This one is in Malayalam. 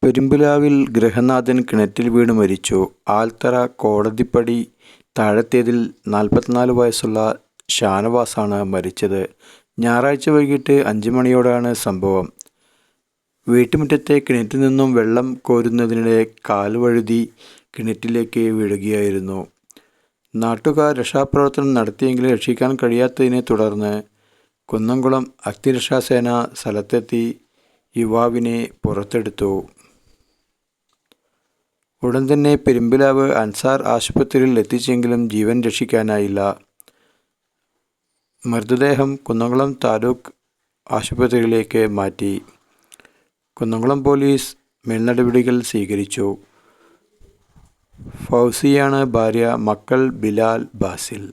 പെരുമ്പിലാവിൽ ഗൃഹനാഥൻ കിണറ്റിൽ വീണ് മരിച്ചു. ആൽത്തറ കോടതിപ്പടി താഴത്തേതിൽ 44 വയസ്സുള്ള ഷാനവാസാണ് മരിച്ചത്. ഞായറാഴ്ച വൈകിട്ട് 5 മണിയോടെയാണ് സംഭവം. വീട്ടുമുറ്റത്തെ കിണറ്റിൽ നിന്നും വെള്ളം കോരുന്നതിനിടെ കാല് വഴുതി കിണറ്റിലേക്ക് വീഴുകയായിരുന്നു. നാട്ടുകാർ രക്ഷാപ്രവർത്തനം നടത്തിയെങ്കിലും രക്ഷിക്കാൻ കഴിയാത്തതിനെ തുടർന്ന് കുന്നംകുളം അഗ്നിരക്ഷാസേന സ്ഥലത്തെത്തി യുവാവിനെ പുറത്തെടുത്തു. ഉടൻ തന്നെ പെരുമ്പിലാവ് അൻസാർ ആശുപത്രിയിൽ എത്തിച്ചെങ്കിലും ജീവൻ രക്ഷിക്കാനായില്ല. മൃതദേഹം കുന്നംകുളം താലൂക്ക് ആശുപത്രിയിലേക്ക് മാറ്റി. കുന്നംകുളം പോലീസ് മേൽനടപടികൾ സ്വീകരിച്ചു. ഫൗസിയാണ് ഭാര്യ. മക്കൾ ബിലാൽ, ബാസിൽ.